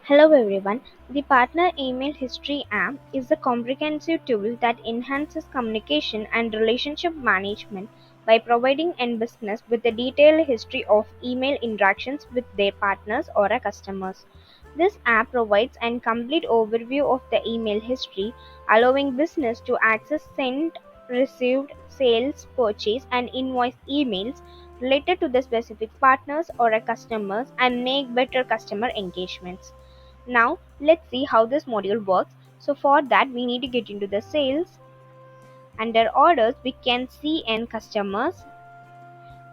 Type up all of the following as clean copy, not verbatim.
Hello everyone. The Partner Email History app is a comprehensive tool that enhances communication and relationship management by providing end business with a detailed history of email interactions with their partners or customers. This app provides a complete overview of the email history, allowing business to access sent, received, sales, purchase, and invoice emails related to the specific partners or customers and make better customer engagements. Now let's see how this module works. So for that we need to get into the sales. Under orders we can see end customers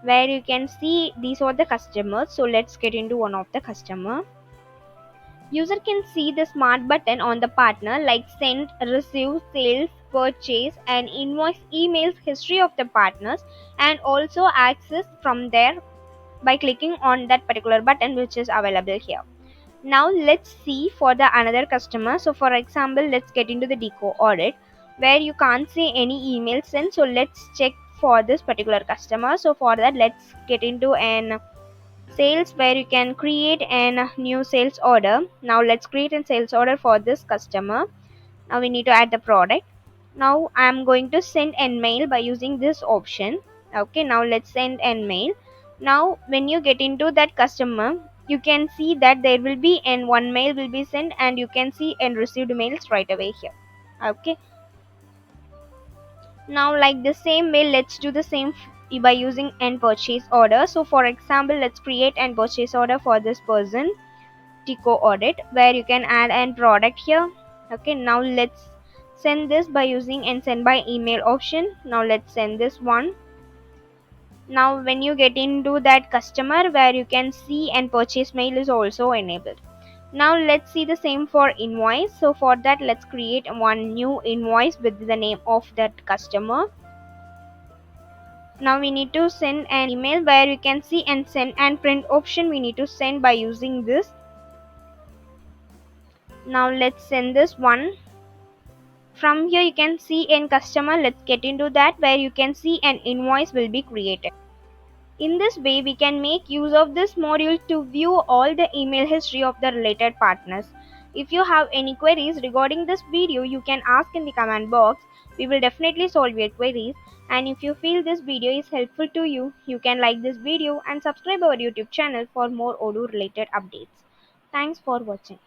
where you can see these are the customers. So let's get into one of the customer. User can see the smart button on the partner like send, receive, sales, purchase and invoice emails history of the partners and also access from there by clicking on that particular button which is available here. Now let's see for the another customer. So for example, let's get into the deco audit where you can't see any email sent. So let's check for this particular customer. So for that, let's get into an sales where you can create a new sales order. Now let's create a sales order for this customer. Now we need to add the product. Now I am going to send an mail by using this option. Okay, now let's send an mail. Now when you get into that customer, you can see that there will be an one mail will be sent and you can see and received mails right away here. Okay, now like the same way let's do the same by using an purchase order. So for example, let's create an purchase order for this person Tico audit where you can add an product here. Okay, now let's send this by using and send by email option. Now let's send this one. Now when you get into that customer where you can see and purchase mail is also enabled. Now let's see the same for invoice. So for that let's create one new invoice with the name of that customer. Now we need to send an email where you can see and send and print option we need to send by using this. Now let's send this one. From here you can see in customer, let's get into that where you can see an invoice will be created. In this way we can make use of this module to view all the email history of the related partners. If you have any queries regarding this video, you can ask in the comment box. We will definitely solve your queries. And if you feel this video is helpful to you, you can like this video and subscribe our YouTube channel for more Odoo related updates. Thanks for watching.